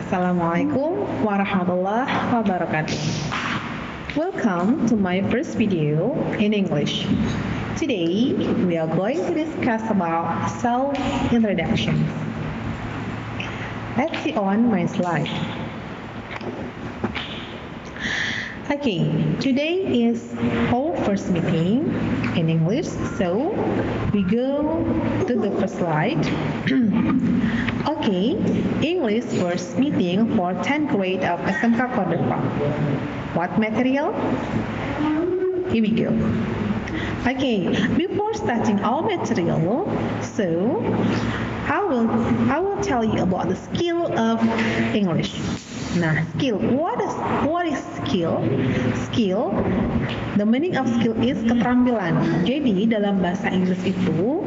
Assalamualaikum warahmatullahi wabarakatuh. Welcome to my first video in English. Today, we are going to discuss about self-introduction. Let's see on my slide. Okay, today is our first meeting in English, so we go to the first slide. Okay, English first meeting for 10th grade of SMK Kordova. What material? Here we go. Okay, before starting our material, so I will tell you about the skill of English. Nah, skill. What is skill? Skill, the meaning of skill is keterampilan. Jadi dalam bahasa Inggris itu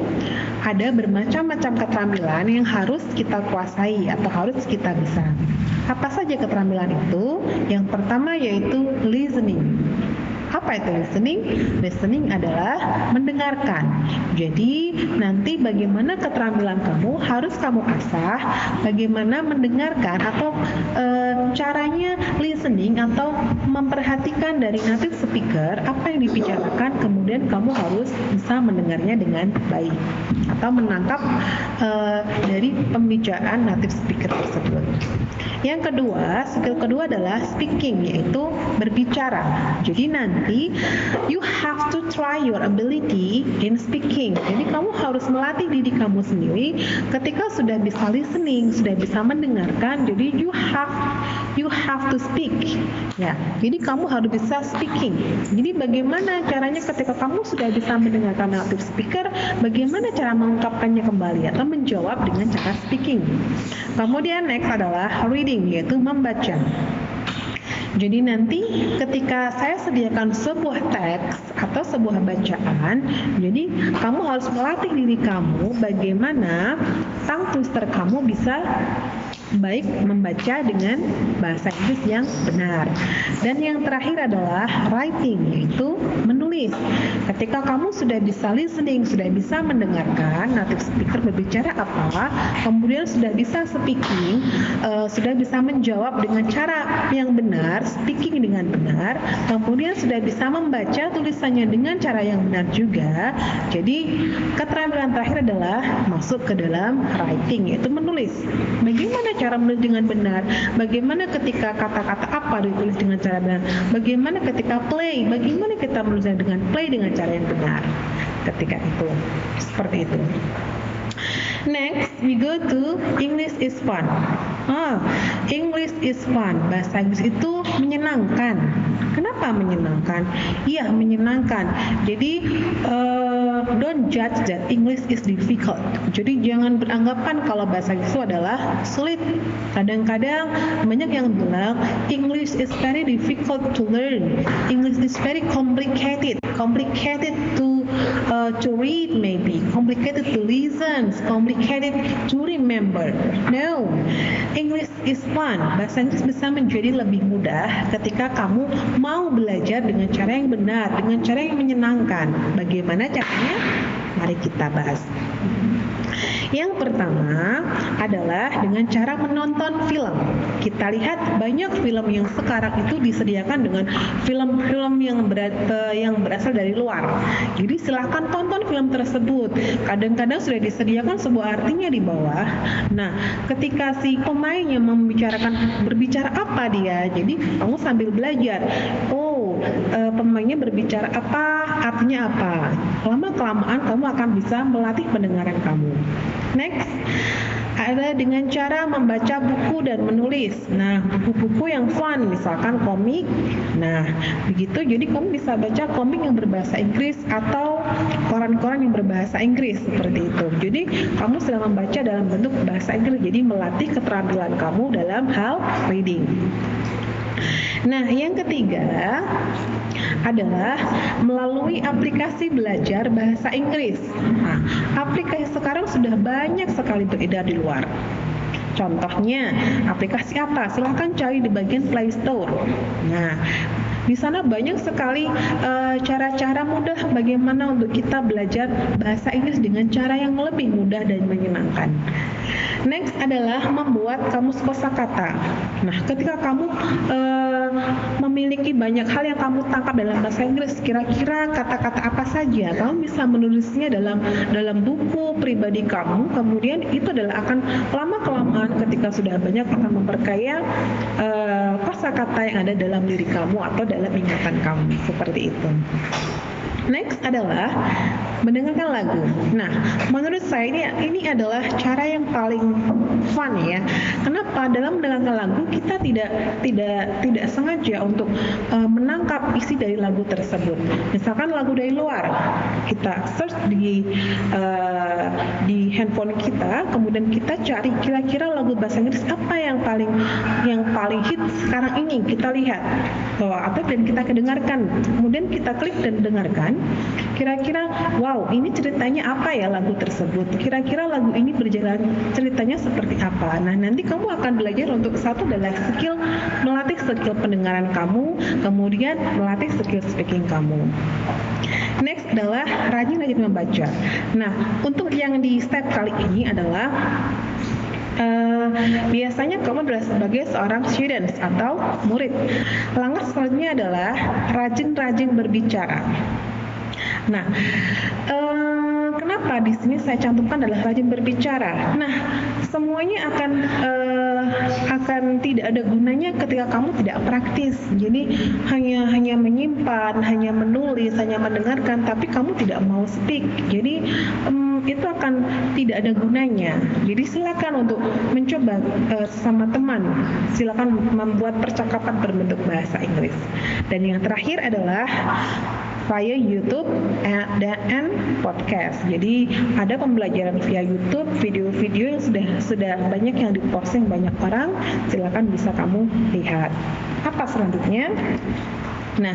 ada bermacam-macam keterampilan yang harus kita kuasai atau harus kita bisa. Apa saja keterampilan itu? Yang pertama yaitu listening. Apa itu listening? Listening adalah mendengarkan. Jadi nanti bagaimana keterampilan kamu harus kamu asah, bagaimana mendengarkan atau caranya listening atau memperhatikan dari native speaker apa yang dibicarakan, kemudian kamu harus bisa mendengarnya dengan baik atau menangkap dari pembicaraan native speaker tersebut. Yang kedua, skill kedua adalah speaking, yaitu berbicara. Jadi nanti you have to try your ability in speaking. Jadi kamu harus melatih diri kamu sendiri ketika sudah bisa listening, sudah bisa mendengarkan. Jadi you have to speak. Ya, jadi kamu harus bisa speaking. Jadi bagaimana caranya ketika kamu sudah bisa mendengarkan native speaker, bagaimana cara mengungkapkannya kembali atau menjawab dengan cara speaking. Kemudian next adalah reading, yaitu membaca. Jadi nanti ketika saya sediakan sebuah teks atau sebuah bacaan, jadi kamu harus melatih diri kamu bagaimana tongue twister kamu bisa baik membaca dengan bahasa Inggris yang benar. Dan yang terakhir adalah writing, yaitu menulis. Ketika kamu sudah bisa listening, sudah bisa mendengarkan native speaker berbicara apa, kemudian sudah bisa speaking, sudah bisa menjawab dengan cara yang benar, speaking dengan benar, kemudian sudah bisa membaca tulisannya dengan cara yang benar juga. Jadi keterampilan terakhir adalah masuk ke dalam writing, yaitu menulis. Bagaimana cara menulis dengan benar? Bagaimana ketika kata-kata apa ditulis dengan cara benar? Bagaimana ketika play? Bagaimana kita menulisnya dengan play dengan cara yang benar? Ketika itu, seperti itu. Next, we go to English is fun. English is fun. Bahasa Inggris itu menyenangkan. Kenapa menyenangkan? Iya, menyenangkan. Jadi, don't judge that English is difficult. Jadi jangan beranggapan kalau bahasa Inggris itu adalah sulit. Kadang-kadang banyak yang bilang English is very difficult to learn. English is very complicated. Complicated to read maybe, complicated to listen, complicated to remember. No, English is fun. Bahasa Inggris bisa menjadi lebih mudah ketika kamu mau belajar dengan cara yang benar, dengan cara yang menyenangkan. Bagaimana caranya? Mari kita bahas. Yang pertama adalah dengan cara menonton film. Kita lihat banyak film yang sekarang itu disediakan dengan film-film yang berasal dari luar. Jadi silahkan tonton film tersebut. Kadang-kadang sudah disediakan sebuah artinya di bawah. Nah, ketika si pemainnya berbicara apa dia, jadi kamu sambil belajar. Pemainnya berbicara apa, artinya apa. Lama-kelamaan kamu akan bisa melatih pendengaran kamu. Next, ada dengan cara membaca buku dan menulis. Nah, buku-buku yang fun, misalkan komik. Nah, begitu. Jadi kamu bisa baca komik yang berbahasa Inggris atau koran-koran yang berbahasa Inggris seperti itu. Jadi kamu sedang membaca dalam bentuk bahasa Inggris. Jadi melatih keterampilan kamu dalam hal reading. Nah, yang ketiga adalah melalui aplikasi belajar bahasa Inggris. Nah, aplikasi sekarang sudah banyak sekali beredar di luar. Contohnya, aplikasi apa? Silahkan cari di bagian Play Store. Nah, di sana banyak sekali cara-cara mudah bagaimana untuk kita belajar bahasa Inggris dengan cara yang lebih mudah dan menyenangkan. Next adalah membuat kamus kosakata. Nah, ketika kamu memiliki banyak hal yang kamu tangkap dalam bahasa Inggris, kira-kira kata-kata apa saja, kamu bisa menulisnya dalam buku pribadi kamu. Kemudian itu adalah akan lama-kelamaan ketika sudah banyak akan memperkaya kosakata yang ada dalam diri kamu atau dalam ingatan kamu, seperti itu. Next adalah mendengarkan lagu. Nah, menurut saya ini adalah cara yang paling fun ya. Kenapa? Dalam mendengarkan lagu kita tidak sengaja untuk menangkap isi dari lagu tersebut. Misalkan lagu dari luar, kita search di handphone kita, kemudian kita cari kira-kira lagu bahasa Inggris apa yang paling hit sekarang ini, kita lihat dan kita kedengarkan, kemudian kita klik dan dengarkan. Kira-kira wow, ini ceritanya apa ya lagu tersebut, kira-kira lagu ini berjalan ceritanya seperti apa. Nah, nanti kamu akan belajar untuk satu adalah melatih skill pendengaran kamu, kemudian melatih skill speaking kamu. Next adalah rajin-rajin membaca. Nah, untuk yang di step kali ini adalah biasanya kamu adalah sebagai seorang student atau murid. Langkah selanjutnya adalah rajin-rajin berbicara. Nah, kenapa di sini saya cantumkan adalah rajin berbicara? Nah, semuanya akan tidak ada gunanya ketika kamu tidak praktis. Jadi hanya menyimpan, hanya menulis, hanya mendengarkan, tapi kamu tidak mau speak. Jadi itu akan tidak ada gunanya. Jadi silakan untuk mencoba sama teman. Silakan membuat percakapan berbentuk bahasa Inggris. Dan yang terakhir adalah via YouTube dan podcast. Jadi ada pembelajaran via YouTube, video-video yang sudah banyak yang diposting banyak orang. Silakan bisa kamu lihat. Apa selanjutnya? Nah,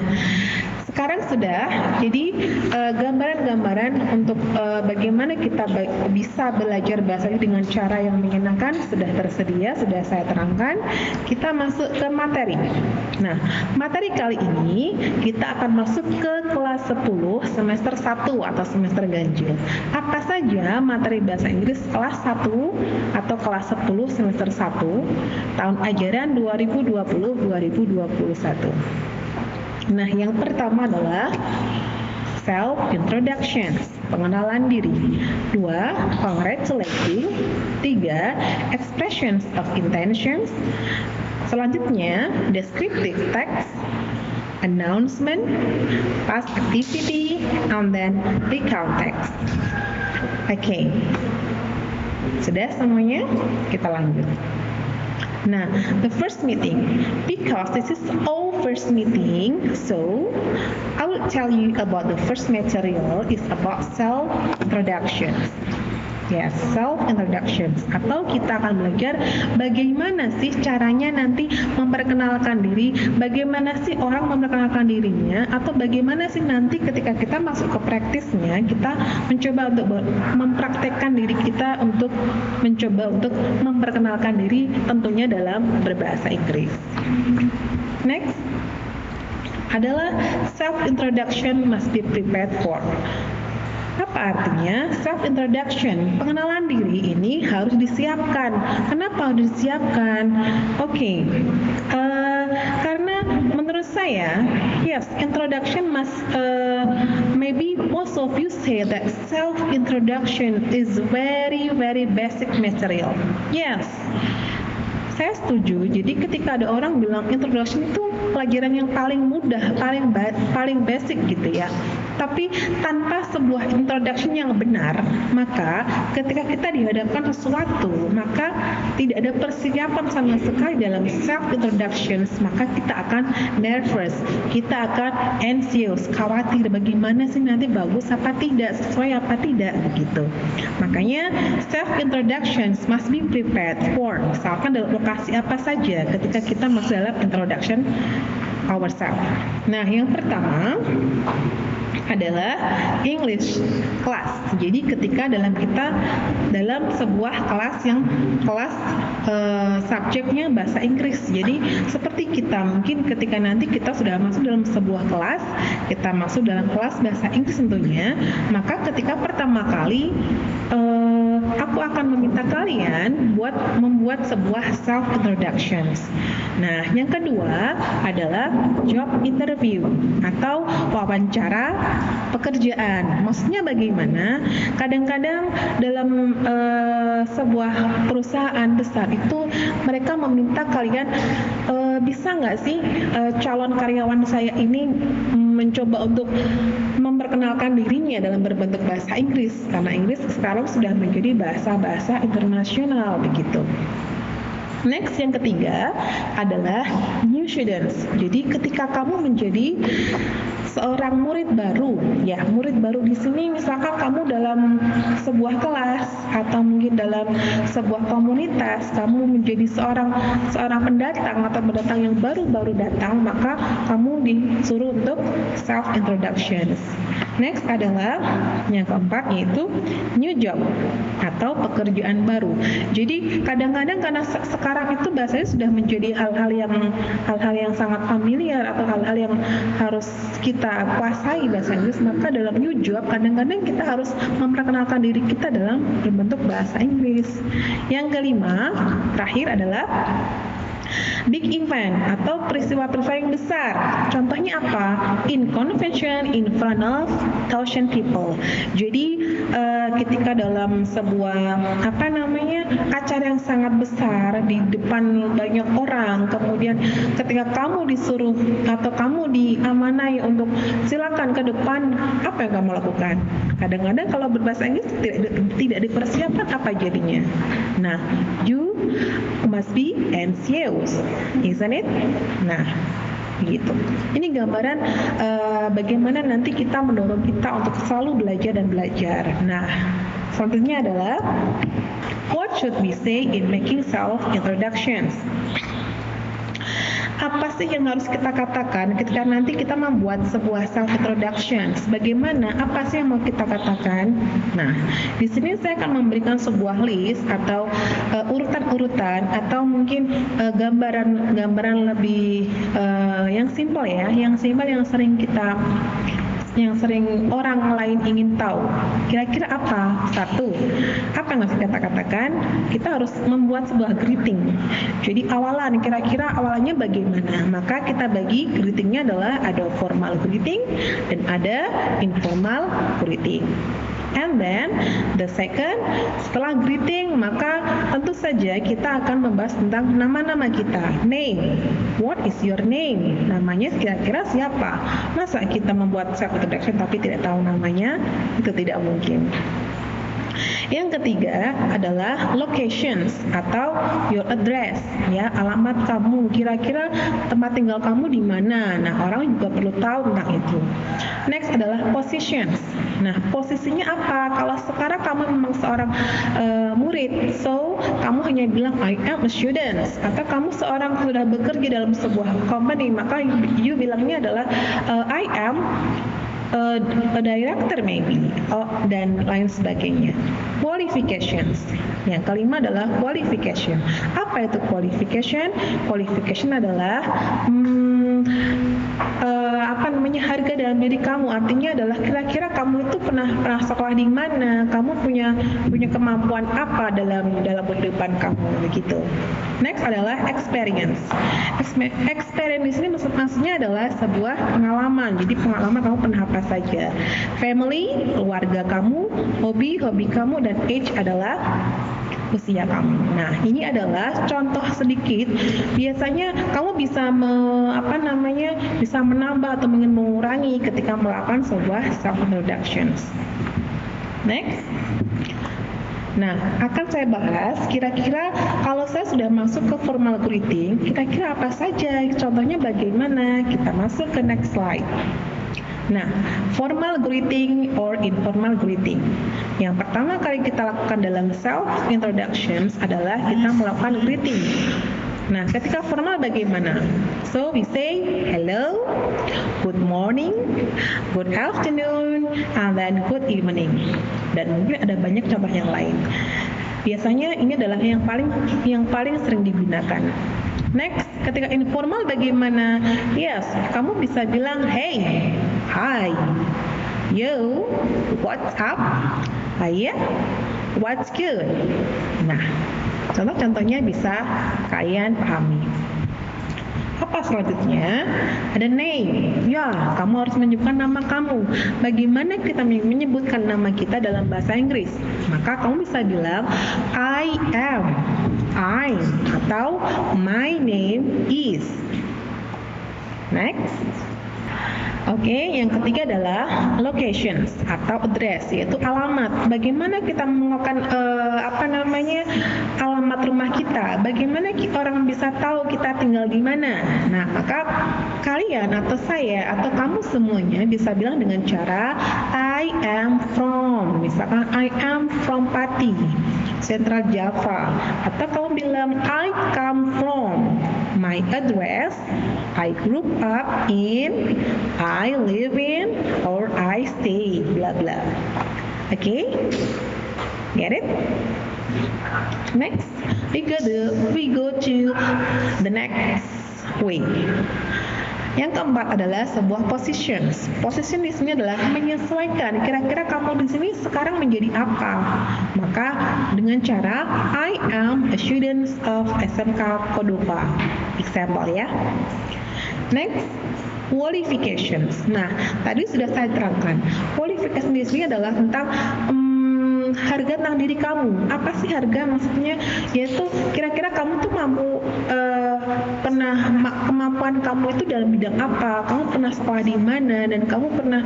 sekarang sudah jadi gambaran-gambaran untuk bagaimana kita bisa belajar bahasa Inggris dengan cara yang menyenangkan sudah tersedia, sudah saya terangkan. Kita masuk ke materi. Nah, materi kali ini kita akan masuk ke kelas 10 semester 1 atau semester ganjil. Apa saja materi bahasa Inggris kelas 1 atau kelas 10 semester 1 tahun ajaran 2020-2021. Nah, yang pertama adalah self-introduction, pengenalan diri. 2. Congratulating. 3. Expressions of intentions. Selanjutnya, descriptive text, announcement, past activity, and then recount text. Oke. Sudah semuanya? Kita lanjut. Nah, the first meeting, because this is our first meeting, so I will tell you about the first material is about self-introduction. Yes, self-introduction. Atau kita akan belajar bagaimana sih caranya nanti memperkenalkan diri, bagaimana sih orang memperkenalkan dirinya, atau bagaimana sih nanti ketika kita masuk ke praktisnya, kita mencoba untuk mempraktekkan diri kita untuk mencoba untuk memperkenalkan diri tentunya dalam berbahasa Inggris. Next adalah self-introduction must be prepared for. Apa artinya? Self-introduction, pengenalan diri ini harus disiapkan. Kenapa harus disiapkan? Oke, karena menurut saya, yes, introduction must, maybe most of you say that self-introduction is very, very basic material. Yes, saya setuju. Jadi ketika ada orang bilang introduction itu pelajaran yang paling mudah, paling basic gitu ya. Tapi tanpa sebuah introduction yang benar, maka ketika kita dihadapkan sesuatu, maka tidak ada persiapan sama sekali dalam self introductions, maka kita akan nervous, kita akan anxious, khawatir bagaimana sih nanti bagus apa tidak, sesuai apa tidak begitu. Makanya self introductions must be prepared for. Misalkan dalam lokasi apa saja ketika kita masuk dalam introduction ourselves. Nah, yang pertama adalah English class. Jadi ketika dalam sebuah kelas subjeknya bahasa Inggris. Jadi seperti kita mungkin ketika nanti kita sudah masuk dalam sebuah kelas, kita masuk dalam kelas bahasa Inggris tentunya, maka ketika pertama kali aku akan meminta kalian buat membuat sebuah self introductions. Nah, yang kedua adalah job interview atau wawancara pekerjaan. Maksudnya bagaimana? Kadang-kadang dalam sebuah perusahaan besar itu mereka meminta kalian bisa nggak sih calon karyawan saya ini mencoba untuk memperkenalkan dirinya dalam berbentuk bahasa Inggris, karena Inggris sekarang sudah menjadi bahasa internasional begitu. Next, yang ketiga adalah new students. Jadi ketika kamu menjadi seorang murid baru, ya murid baru di sini misalkan kamu dalam sebuah kelas atau mungkin dalam sebuah komunitas, kamu menjadi seorang pendatang atau pendatang yang baru datang, maka kamu disuruh untuk self introductions. Next adalah yang keempat, yaitu new job atau pekerjaan baru. Jadi kadang-kadang karena sekarang itu bahasanya sudah menjadi hal-hal yang sangat familiar atau hal-hal yang harus kita kuasai bahasa Inggris, maka dalam new job kadang-kadang kita harus memperkenalkan diri kita dalam berbentuk bahasa Inggris. Yang kelima, terakhir adalah big event atau peristiwa-peristiwa yang besar. Contohnya apa? In convention in front of 1,000 people. Jadi ketika dalam sebuah acara yang sangat besar di depan banyak orang, kemudian ketika kamu disuruh atau kamu diamanai untuk silakan ke depan, apa yang kamu lakukan? Kadang-kadang kalau berbahasa Inggris tidak dipersiapkan, apa jadinya? Nah, you must be anxious, isn't it? Nah, gitu. Ini gambaran bagaimana nanti kita mendorong kita untuk selalu belajar dan belajar. Nah, selanjutnya adalah what should we say in making self introductions? Apa sih yang harus kita katakan ketika nanti kita membuat sebuah self introductions? Bagaimana? Apa sih yang mau kita katakan? Nah, di sini saya akan memberikan sebuah list atau urutan-urutan atau mungkin gambaran lebih yang simpel ya, yang sering orang lain ingin tahu. Kira-kira apa? Satu, apa yang harus kita katakan? Kita harus membuat sebuah greeting. Jadi kira-kira awalannya bagaimana? Maka kita bagi greetingnya adalah ada formal greeting dan ada informal greeting. And then the second, setelah greeting maka tentu saja kita akan membahas tentang nama-nama kita. Name, what is your name? Namanya kira-kira siapa? Masa kita membuat self introduction tapi tidak tahu namanya? Itu tidak mungkin. Yang ketiga adalah locations atau your address, ya, alamat kamu, kira-kira tempat tinggal kamu di mana. Nah, orang juga perlu tahu tentang itu. Next adalah positions. Nah, posisinya apa? Kalau sekarang kamu memang seorang murid, so kamu hanya bilang I am a student, atau kamu seorang sudah bekerja dalam sebuah company, maka you bilangnya adalah I am a director maybe, dan lain sebagainya. Qualifications. Yang kelima adalah qualification. Apa itu qualification? Qualification adalah harga dalam diri kamu. Artinya adalah kira-kira kamu itu pernah sekolah di mana, kamu punya kemampuan apa dalam kehidupan kamu, begitu. Next adalah experience. Experience di sini maksudnya adalah sebuah pengalaman. Jadi pengalaman kamu pernah apa saja. Family, keluarga kamu, hobi kamu, dan age adalah usia kamu. Nah, ini adalah contoh sedikit. Biasanya kamu bisa bisa menambah atau ingin mengurangi ketika melakukan sebuah self introductions. Next. Nah, akan saya bahas kira-kira kalau saya sudah masuk ke formal greeting, kira-kira apa saja? Contohnya bagaimana? Kita masuk ke next slide. Nah, formal greeting or informal greeting. Yang pertama kali kita lakukan dalam self introductions adalah kita melakukan greeting. Nah, ketika formal bagaimana? So we say hello, good morning, good afternoon, and then good evening. Dan mungkin ada banyak contoh yang lain. Biasanya ini adalah yang paling sering digunakan. Next, ketika informal bagaimana? Yes, kamu bisa bilang hey, hi, yo, what's up? Yeah, What's good? Nah, contoh-contohnya bisa kalian pahami. Apa selanjutnya? Ada name. Ya, kamu harus menyebutkan nama kamu. Bagaimana kita menyebutkan nama kita dalam bahasa Inggris? Maka kamu bisa bilang I am, I'm, atau my name is. Next. Oke, yang ketiga adalah locations atau address, yaitu alamat. Bagaimana kita melakukan alamat rumah kita? Bagaimana orang bisa tahu kita tinggal di mana? Nah, maka kalian atau saya atau kamu semuanya bisa bilang dengan cara I am from. Misalkan I am from Pati, Central Java. Atau kamu bilang I come from. My address, I grew up in, I live in, or I stay, blah blah. Okay? Get it? Next, we go to the next way. Yang keempat adalah sebuah positions. Position di sini adalah menyesuaikan. Kira-kira kamu di sini sekarang menjadi apa? Maka dengan cara I am a student of SMK Cordova. Example ya. Next, qualifications. Nah, tadi sudah saya terangkan. Qualification di sini adalah tentang harga tentang diri kamu. Apa sih harga? Maksudnya yaitu kira-kira kamu tuh mampu kemampuan kamu itu dalam bidang apa? Kamu pernah sekolah di mana dan kamu pernah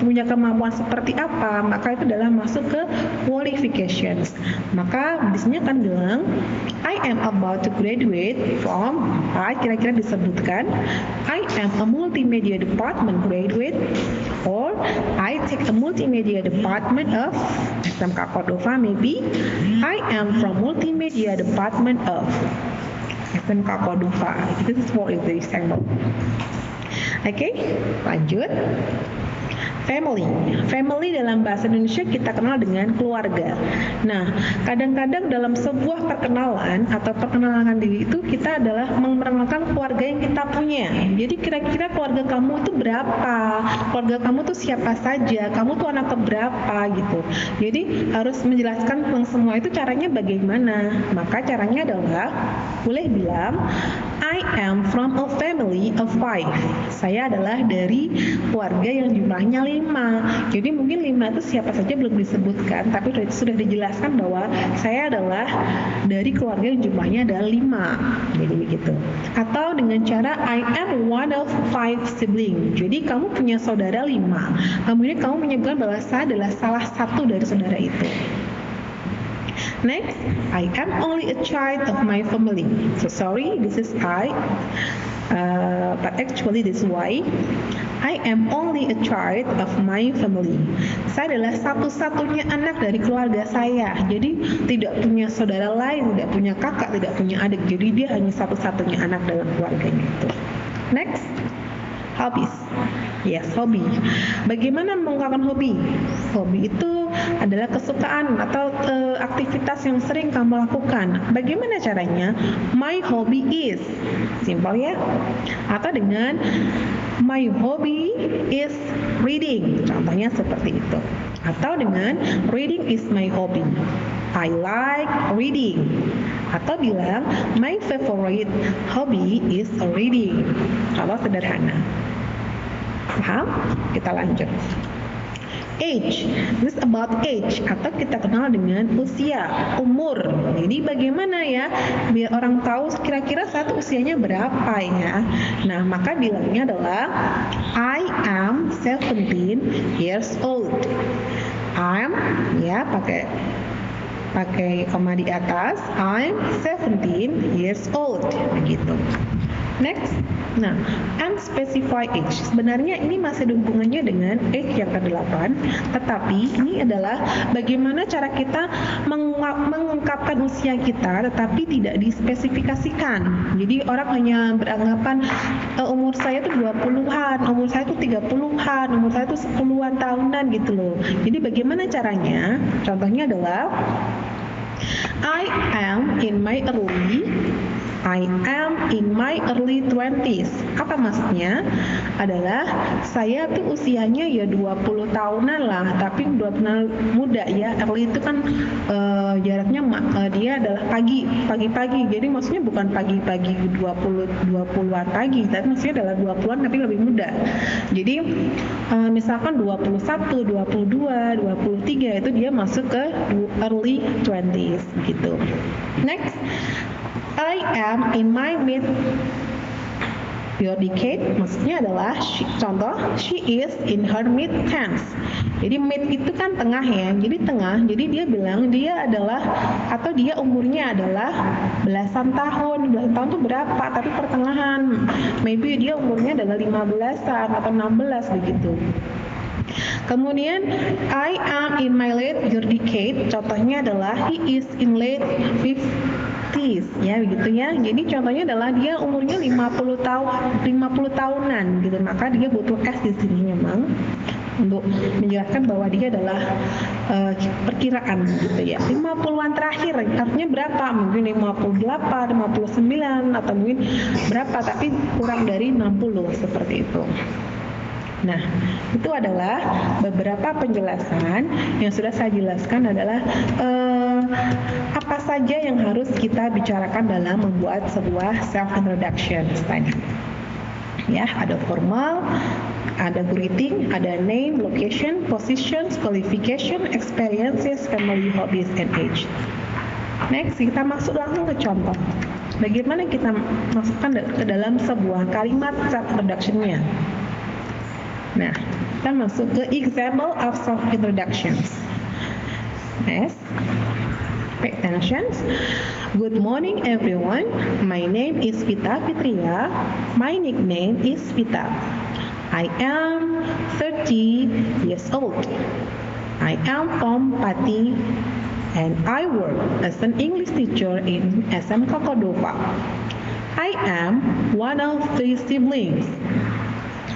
punya kemampuan seperti apa? Maka itu adalah masuk ke qualifications. Maka di sini akan bilang I am about to graduate from apa? Kira-kira disebutkan I am a multimedia department graduate, or I take a multimedia department of SMK Cordova, maybe I am from multimedia department of SMK Cordova. This is for example. Oke, lanjut. Family dalam bahasa Indonesia kita kenal dengan keluarga. Nah, kadang-kadang dalam sebuah perkenalan atau perkenalan diri itu kita adalah memperkenalkan keluarga yang kita punya. Jadi kira-kira keluarga kamu itu berapa? Keluarga kamu tuh siapa saja? Kamu tuh anak keberapa gitu. Jadi harus menjelaskan tentang semua itu caranya bagaimana. Maka caranya adalah boleh bilang I am from a family of 5. Saya adalah dari keluarga yang jumlahnya 5. Jadi mungkin 5 itu siapa saja belum disebutkan, tapi sudah dijelaskan bahwa saya adalah dari keluarga yang jumlahnya adalah 5. Jadi begitu. Atau dengan cara I am one of 5 siblings. Jadi kamu punya saudara 5. Kemudian kamu menyebutkan bahwa saya adalah salah satu dari saudara itu. Next, I am only a child of my family. So sorry, this is I, but actually this is why. I am only a child of my family. Saya adalah satu-satunya anak dari keluarga saya. Jadi tidak punya saudara lain, tidak punya kakak, tidak punya adik. Jadi dia hanya satu-satunya anak dalam keluarganya itu. Next, hobbies. Yes, hobi. Bagaimana mengungkapkan hobi? Hobi itu adalah kesukaan atau aktivitas yang sering kamu lakukan. Bagaimana caranya? My hobby is. Simpel ya. Atau dengan my hobby is reading. Contohnya seperti itu. Atau dengan reading is my hobby. I like reading. Atau bilang my favorite hobby is reading. Kalau sederhana. Paham? Kita lanjut. Age, this is about age, atau kita kenal dengan usia, umur. Jadi bagaimana ya biar orang tahu kira-kira saat usianya berapa ya. Nah, maka bilangnya adalah I am 17 years old. I'm ya pakai koma di atas, I'm 17 years old begitu. Next, nah, unspecified age. Sebenarnya ini masih ada hubungannya dengan age yang ke-8, tetapi ini adalah bagaimana cara kita mengungkapkan usia kita, tetapi tidak dispesifikasikan. Jadi orang hanya beranggapan umur saya itu 20-an, umur saya itu 30-an, umur saya itu 10-an tahunan gitu loh. Jadi bagaimana caranya? Contohnya adalah I am I am in my early 20s. Apa maksudnya? Adalah saya tuh usianya ya 20 tahunan lah, tapi 20 muda ya. Early itu kan jaraknya dia adalah pagi-pagi. Jadi maksudnya bukan pagi-pagi 20-an pagi, tapi maksudnya adalah 20-an tapi lebih muda. Jadi misalkan 21, 22, 23 itu dia masuk ke early 20s gitu. Next, I am in my mid your decade, maksudnya adalah contoh she is in her mid teens. Jadi mid itu kan tengah ya, jadi tengah. Jadi dia bilang dia adalah atau dia umurnya adalah belasan tahun tuh berapa? Tapi pertengahan. Maybe dia umurnya adalah 15-an atau 16 begitu. Kemudian I am in my late your decade, contohnya adalah he is in late 50s ya begitu ya. Jadi contohnya adalah dia umurnya 50 tahunan gitu. Maka dia butuh S di sini memang untuk menjelaskan bahwa dia adalah perkiraan gitu ya. 50-an terakhir artinya berapa? Mungkin 58, 59 atau mungkin berapa tapi kurang dari 60 seperti itu. Nah, itu adalah beberapa penjelasan yang sudah saya jelaskan adalah apa saja yang harus kita bicarakan dalam membuat sebuah self-introduction tadi. Ya, ada formal, ada greeting, ada name, location, positions, qualification, experiences, family, hobbies, and age. Next, kita masuk langsung ke contoh. Bagaimana kita masukkan ke dalam sebuah kalimat self-introduction-nya. Nah, kita masuk ke example of self-introductions. Next, pay attention. Good morning everyone. My name is Vita Fitria. My nickname is Vita. I am 30 years old. I am from Pati and I work as an English teacher in SMK Cordova. I am one of 3 siblings.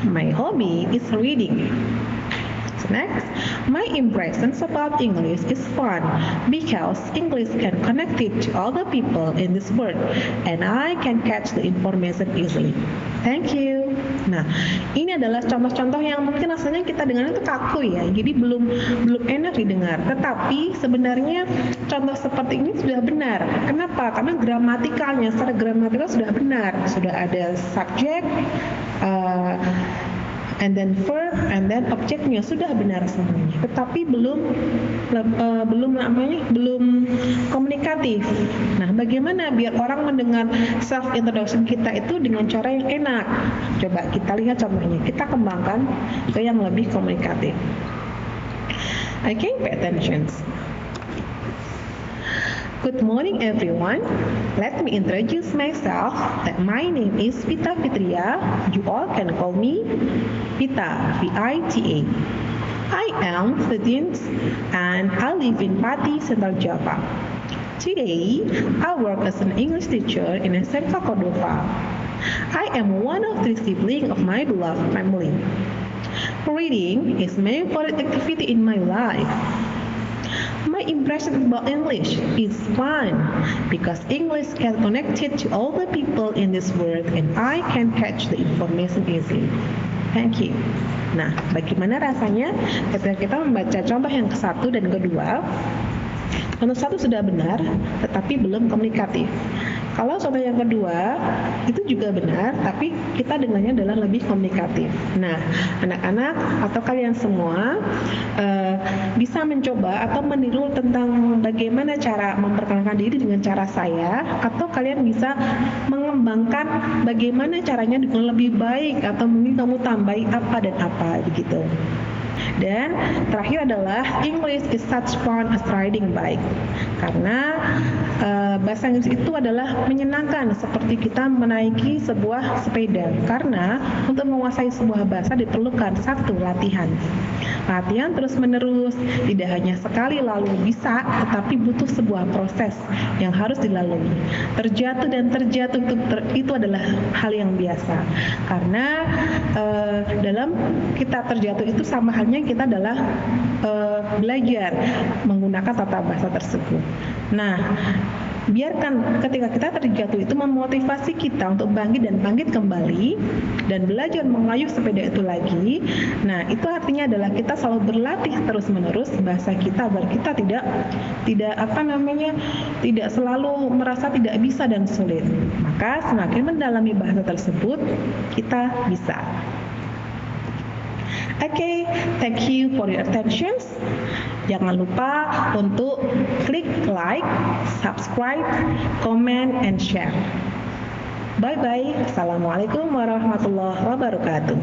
My hobby is reading. Next, my impressions about English is fun because English can connect it to other people in this world and I can catch the information easily. Thank you. Nah, ini adalah contoh-contoh yang mungkin rasanya kita dengar itu kaku ya, jadi belum enak didengar. Tetapi sebenarnya contoh seperti ini sudah benar. Kenapa? Karena secara gramatikal sudah benar. Sudah ada subjek, and then verb, and then objeknya sudah benar semuanya. Tetapi belum komunikatif. Nah, bagaimana biar orang mendengar self introduction kita itu dengan cara yang enak? Coba kita lihat contohnya. Kita kembangkan ke yang lebih komunikatif. Okay, pay attention. Good morning everyone. Let me introduce myself. My name is Vita Fitria. You all can call me Vita, V-I-T-A. I am 13 and I live in Pati, Central Java. Today, I work as an English teacher in SMK Cordova. I am one of 3 siblings of my beloved family. Reading is my favorite activity in my life. My impression about English is fun because English can connect it to all the people in this world and I can catch the information easily. Thank you. Nah, bagaimana rasanya ketika kita membaca contoh yang ke-1 dan ke-2? Contoh 1 sudah benar, tetapi belum komunikatif. Kalau contoh yang kedua itu juga benar, tapi kita dengannya adalah lebih komunikatif. Nah, anak-anak atau kalian semua bisa mencoba atau meniru tentang bagaimana cara memperkenalkan diri dengan cara saya, atau kalian bisa mengembangkan bagaimana caranya dengan lebih baik, atau mungkin kamu tambahi apa dan apa begitu. Dan terakhir adalah English is such fun as riding bike. Karena bahasa Inggris itu adalah menyenangkan seperti kita menaiki sebuah sepeda. Karena untuk menguasai sebuah bahasa diperlukan 1, latihan. Latihan terus menerus, tidak hanya sekali lalu bisa, tetapi butuh sebuah proses yang harus dilalui. Terjatuh dan terjatuh itu adalah hal yang biasa. Karena dalam kita terjatuh itu sama halnya kita adalah belajar menggunakan tata bahasa tersebut. Nah, biarkan ketika kita terjatuh itu memotivasi kita untuk bangkit kembali dan belajar mengayuh sepeda itu lagi. Nah, itu artinya adalah kita selalu berlatih terus-menerus bahasa kita agar kita tidak selalu merasa tidak bisa dan sulit. Maka semakin mendalami bahasa tersebut, kita bisa. Okay, thank you for your attention. Jangan lupa untuk klik like, subscribe, comment, and share. Bye-bye. Assalamualaikum warahmatullahi wabarakatuh.